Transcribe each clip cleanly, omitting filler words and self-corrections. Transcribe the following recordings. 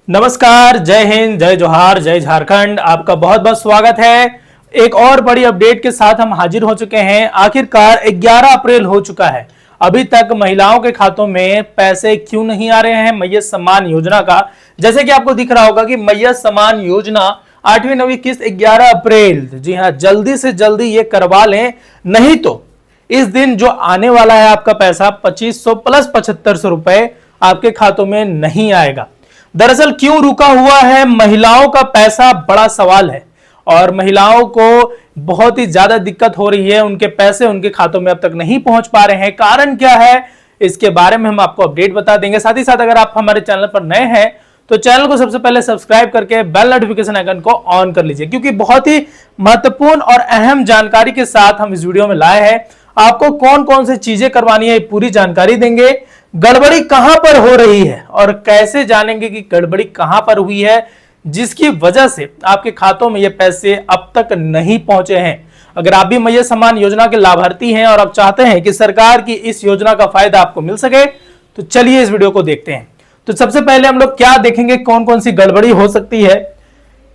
नमस्कार, जय हिंद, जय जोहार, जय झारखंड। आपका बहुत बहुत स्वागत है। एक और बड़ी अपडेट के साथ हम हाजिर हो चुके हैं। आखिरकार 11 अप्रैल हो चुका है, अभी तक महिलाओं के खातों में पैसे क्यों नहीं आ रहे हैं मैया सम्मान योजना का। जैसे कि आपको दिख रहा होगा कि मैया सम्मान योजना 8वीं 9वीं किस्त 11 अप्रैल, जी हाँ, जल्दी से जल्दी ये करवा लें, नहीं तो इस दिन जो आने वाला है आपका पैसा 2500 प्लस 7500 रुपए आपके खातों में नहीं आएगा। दरअसल क्यों रुका हुआ है महिलाओं का पैसा, बड़ा सवाल है और महिलाओं को बहुत ही ज्यादा दिक्कत हो रही है। उनके पैसे उनके खातों में अब तक नहीं पहुंच पा रहे हैं। कारण क्या है, इसके बारे में हम आपको अपडेट बता देंगे। साथ ही साथ अगर आप हमारे चैनल पर नए हैं तो चैनल को सबसे पहले सब्सक्राइब करके बेल नोटिफिकेशन आइकन को ऑन कर लीजिए, क्योंकि बहुत ही महत्वपूर्ण और अहम जानकारी के साथ हम इस वीडियो में लाए हैं। आपको कौन कौन सी चीजें करवानी है पूरी जानकारी देंगे। गड़बड़ी कहां पर हो रही है और कैसे जानेंगे कि गड़बड़ी कहां पर हुई है, जिसकी वजह से आपके खातों में ये पैसे अब तक नहीं पहुंचे हैं। अगर आप भी मैया सम्मान योजना के लाभार्थी हैं और आप चाहते हैं कि सरकार की इस योजना का फायदा आपको मिल सके, तो चलिए इस वीडियो को देखते हैं। तो सबसे पहले हम लोग क्या देखेंगे, कौन कौन सी गड़बड़ी हो सकती है।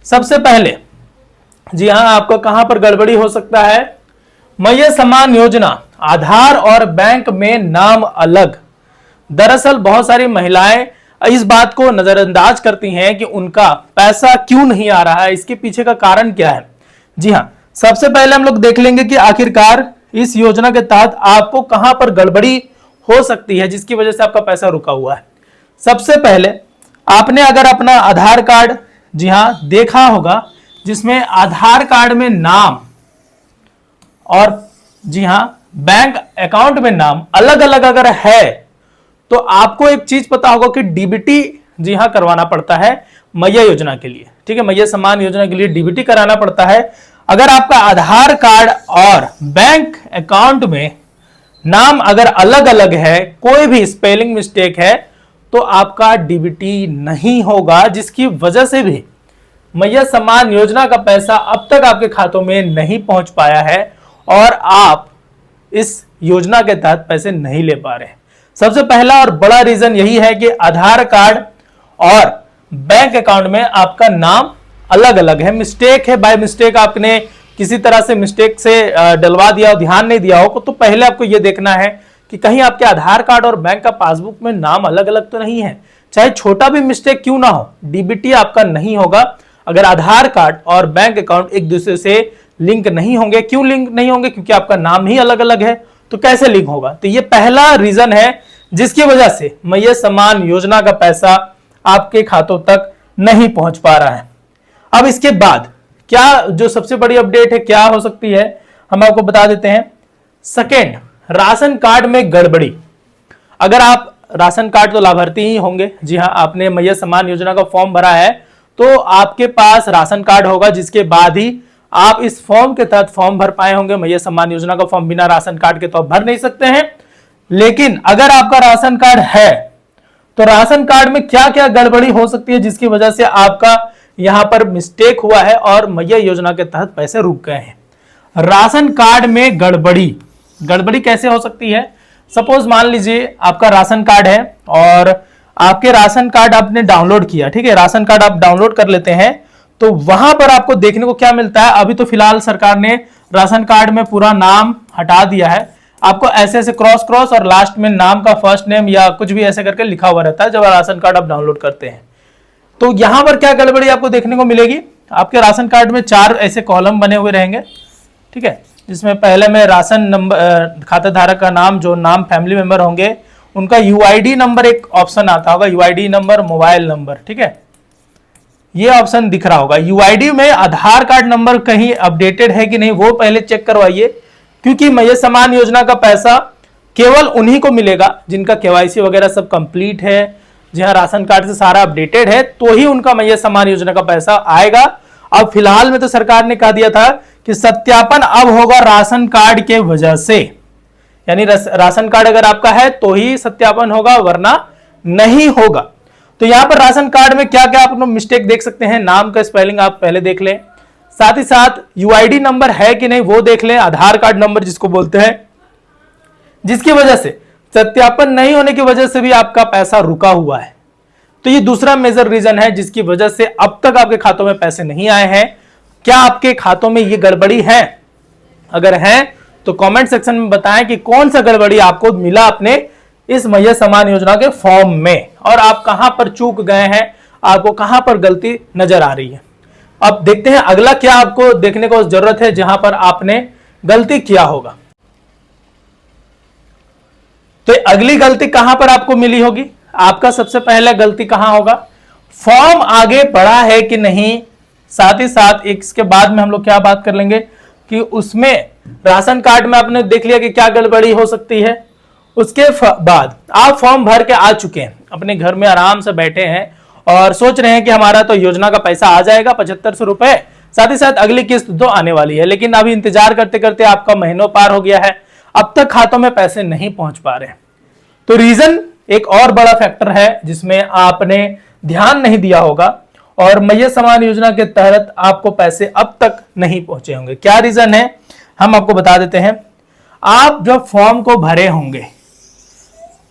सबसे पहले, जी हां, आपको कहां पर गड़बड़ी हो सकता है। मैया सम्मान योजना, आधार और बैंक में नाम अलग। दरअसल बहुत सारी महिलाएं इस बात को नजरअंदाज करती हैं कि उनका पैसा क्यों नहीं आ रहा है, इसके पीछे का कारण क्या है। जी हां, सबसे पहले हम लोग देख लेंगे कि आखिरकार इस योजना के तहत आपको कहां पर गड़बड़ी हो सकती है जिसकी वजह से आपका पैसा रुका हुआ है। सबसे पहले आपने अगर अपना आधार कार्ड, जी हां, देखा होगा, जिसमें आधार कार्ड में नाम और, जी हां, बैंक अकाउंट में नाम अलग अलग अगर है तो आपको एक चीज पता होगा कि डीबीटी, जी हां, करवाना पड़ता है मैया योजना के लिए। ठीक है, मैया सम्मान योजना के लिए डीबीटी कराना पड़ता है। अगर आपका आधार कार्ड और बैंक अकाउंट में नाम अगर अलग अलग है, कोई भी स्पेलिंग मिस्टेक है, तो आपका डीबीटी नहीं होगा, जिसकी वजह से भी मैया सम्मान योजना का पैसा अब तक आपके खातों में नहीं पहुंच पाया है और आप इस योजना के तहत पैसे नहीं ले पा रहे हैं। सबसे पहला और बड़ा रीजन यही है कि आधार कार्ड और बैंक अकाउंट में आपका नाम अलग अलग है। मिस्टेक है, बाय मिस्टेक आपने किसी तरह से मिस्टेक से डलवा दिया हो, ध्यान नहीं दिया हो, तो पहले आपको यह देखना है कि कहीं आपके आधार कार्ड और बैंक का पासबुक में नाम अलग अलग तो नहीं है। चाहे छोटा भी मिस्टेक क्यों ना हो, डीबीटी आपका नहीं होगा अगर आधार कार्ड और बैंक अकाउंट एक दूसरे से लिंक नहीं होंगे। क्यों लिंक नहीं होंगे? क्योंकि आपका नाम ही अलग अलग है, तो कैसे लिंक होगा। तो ये पहला रीजन है जिसकी वजह से मैया सम्मान योजना का पैसा आपके खातों तक नहीं पहुंच पा रहा है। अब इसके बाद क्या जो सबसे बड़ी अपडेट है, क्या हो सकती है, हम आपको बता देते हैं। सेकेंड, राशन कार्ड में गड़बड़ी। अगर आप राशन कार्ड तो लाभार्थी ही होंगे, जी हां, आपने मैया सम्मान योजना का फॉर्म भरा है तो आपके पास राशन कार्ड होगा, जिसके बाद ही आप इस फॉर्म के तहत फॉर्म भर पाए होंगे। मैया सम्मान योजना का फॉर्म बिना राशन कार्ड के तो आप भर नहीं सकते हैं। लेकिन अगर आपका राशन कार्ड है तो राशन कार्ड में क्या क्या गड़बड़ी हो सकती है जिसकी वजह से आपका यहां पर मिस्टेक हुआ है और मैया योजना के तहत पैसे रुक गए हैं। राशन कार्ड में गड़बड़ी कैसे हो सकती है। सपोज मान लीजिए आपका राशन कार्ड है और आपके राशन कार्ड आपने डाउनलोड किया, ठीक है, राशन कार्ड आप डाउनलोड कर लेते हैं, तो वहां पर आपको देखने को क्या मिलता है। अभी तो फिलहाल सरकार ने राशन कार्ड में पूरा नाम हटा दिया है, आपको ऐसे ऐसे क्रॉस और लास्ट में नाम का फर्स्ट नेम या कुछ भी ऐसे करके लिखा हुआ रहता है जब राशन कार्ड आप डाउनलोड करते हैं। तो यहां पर क्या गड़बड़ी आपको देखने को मिलेगी, आपके राशन कार्ड में 4 ऐसे कॉलम बने हुए रहेंगे, ठीक है, जिसमें पहले में राशन नंबर, खाता धारक का नाम, जो नाम फैमिली मेंबर होंगे उनका यूआईडी नंबर एक ऑप्शन आता होगा, यूआईडी नंबर, मोबाइल नंबर, ठीक है, ये ऑप्शन दिख रहा होगा। यूआईडी में आधार कार्ड नंबर कहीं अपडेटेड है कि नहीं वो पहले चेक करवाइए, क्योंकि मैया सम्मान योजना का पैसा केवल उन्हीं को मिलेगा जिनका केवाईसी वगैरह सब कंप्लीट है, जहां राशन कार्ड से सारा अपडेटेड है, तो ही उनका मैया सम्मान योजना का पैसा आएगा। अब फिलहाल में तो सरकार ने कह दिया था कि सत्यापन अब होगा राशन कार्ड के वजह से, यानी राशन कार्ड अगर आपका है तो ही सत्यापन होगा, वरना नहीं होगा। तो यहां पर राशन कार्ड में क्या क्या आप मिस्टेक देख सकते हैं। नाम का स्पेलिंग आप पहले देख लें, साथ ही साथ यूआईडी नंबर है कि नहीं वो देख लें, आधार कार्ड नंबर जिसको बोलते हैं, जिसकी वजह से सत्यापन नहीं होने की वजह से भी आपका पैसा रुका हुआ है। तो ये दूसरा मेजर रीजन है जिसकी वजह से अब तक आपके खातों में पैसे नहीं आए हैं। क्या आपके खातों में ये गड़बड़ी है? अगर है तो कमेंट सेक्शन में बताएं कि कौन सा गड़बड़ी आपको मिला अपने इस मैयत सम्मान योजना के फॉर्म में, और आप कहां पर चूक गए हैं, आपको कहां पर गलती नजर आ रही है। अब देखते हैं अगला क्या आपको देखने को जरूरत है जहां पर आपने गलती किया होगा। तो अगली गलती कहां पर आपको मिली होगी? आपका सबसे पहला गलती कहां होगा? फॉर्म आगे बढ़ा है कि नहीं, साथ ही साथ इसके बाद में हम लोग क्या बात कर लेंगे कि उसमें राशन कार्ड में आपने देख लिया कि क्या गड़बड़ी हो सकती है। उसके बाद आप फॉर्म भर के आ चुके हैं, अपने घर में आराम से बैठे हैं और सोच रहे हैं कि हमारा तो योजना का पैसा आ जाएगा 7500 रुपए, साथ ही साथ अगली किस्त तो आने वाली है। लेकिन अभी इंतजार करते करते आपका महीनों पार हो गया है, अब तक खातों में पैसे नहीं पहुंच पा रहे। तो रीजन एक और बड़ा फैक्टर है जिसमें आपने ध्यान नहीं दिया होगा और मैयत सम्मान योजना के तहत आपको पैसे अब तक नहीं पहुंचे होंगे। क्या रीजन है हम आपको बता देते हैं। आप जब फॉर्म को भरे होंगे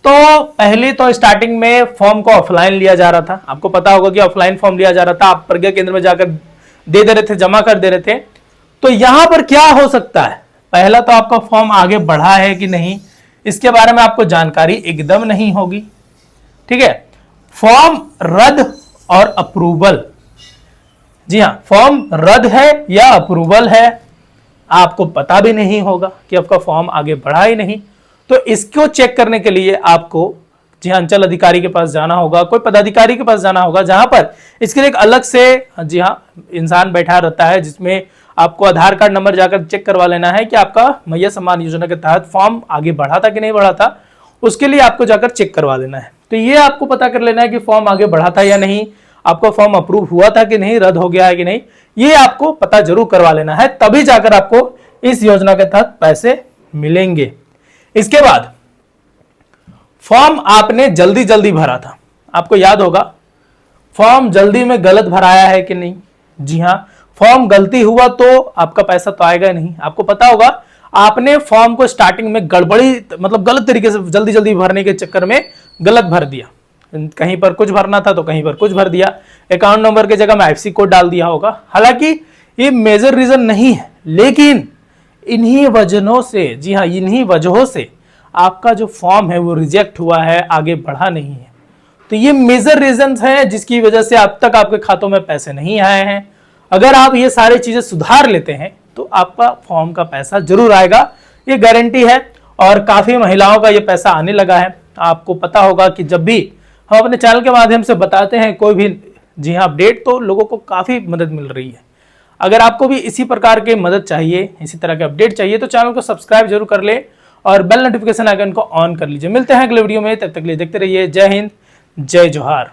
तो पहले तो स्टार्टिंग में फॉर्म को ऑफलाइन लिया जा रहा था, आपको पता होगा कि ऑफलाइन फॉर्म लिया जा रहा था, आप प्रज्ञा केंद्र में जाकर दे रहे थे, जमा कर दे रहे थे। तो यहां पर क्या हो सकता है, पहला तो आपका फॉर्म आगे बढ़ा है कि नहीं इसके बारे में आपको जानकारी एकदम नहीं होगी। ठीक है, फॉर्म रद्द और अप्रूवल, जी हां, फॉर्म रद्द है या अप्रूवल है आपको पता भी नहीं होगा कि आपका फॉर्म आगे बढ़ा ही नहीं। तो इसको चेक करने के लिए आपको जी हाँ अंचल अधिकारी के पास जाना होगा, कोई पदाधिकारी के पास जाना होगा, जहां पर इसके लिए एक अलग से जी हाँ इंसान बैठा रहता है जिसमें आपको आधार कार्ड नंबर जाकर चेक करवा लेना है कि आपका मैयत सम्मान योजना के तहत फॉर्म आगे बढ़ा था कि नहीं बढ़ा था, उसके लिए आपको जाकर चेक करवा लेना है। तो ये आपको पता कर लेना है कि फॉर्म आगे बढ़ा था या नहीं, आपका फॉर्म अप्रूव हुआ था कि नहीं, रद्द हो गया है कि नहीं, ये आपको पता जरूर करवा लेना है, तभी जाकर आपको इस योजना के तहत पैसे मिलेंगे। इसके बाद फॉर्म आपने जल्दी जल्दी भरा था, आपको याद होगा फॉर्म जल्दी में गलत भराया है कि नहीं। जी हां, फॉर्म गलती हुआ तो आपका पैसा तो आएगा नहीं। आपको पता होगा आपने फॉर्म को स्टार्टिंग में गड़बड़ी मतलब गलत तरीके से जल्दी जल्दी भरने के चक्कर में गलत भर दिया, कहीं पर कुछ भरना था तो कहीं पर कुछ भर दिया, अकाउंट नंबर की जगह में IFSC कोड डाल दिया होगा। हालांकि ये मेजर रीजन नहीं है, लेकिन इन्हीं वजहों से, जी हाँ इन्हीं वजहों से आपका जो फॉर्म है वो रिजेक्ट हुआ है, आगे बढ़ा नहीं है। तो ये मेजर रीजन है जिसकी वजह से अब तक आपके खातों में पैसे नहीं आए हैं। अगर आप ये सारी चीजें सुधार लेते हैं तो आपका फॉर्म का पैसा जरूर आएगा, ये गारंटी है। और काफी महिलाओं का ये पैसा आने लगा है। आपको पता होगा कि जब भी हम अपने चैनल के माध्यम से बताते हैं कोई भी जी हाँ अपडेट, तो लोगों को काफी मदद मिल रही है। अगर आपको भी इसी प्रकार की मदद चाहिए, इसी तरह के अपडेट चाहिए, तो चैनल को सब्सक्राइब जरूर कर ले और बेल नोटिफिकेशन आइकन को ऑन कर लीजिए। मिलते हैं अगले वीडियो में, तब तक के लिए देखते रहिए। जय हिंद, जय जोहार।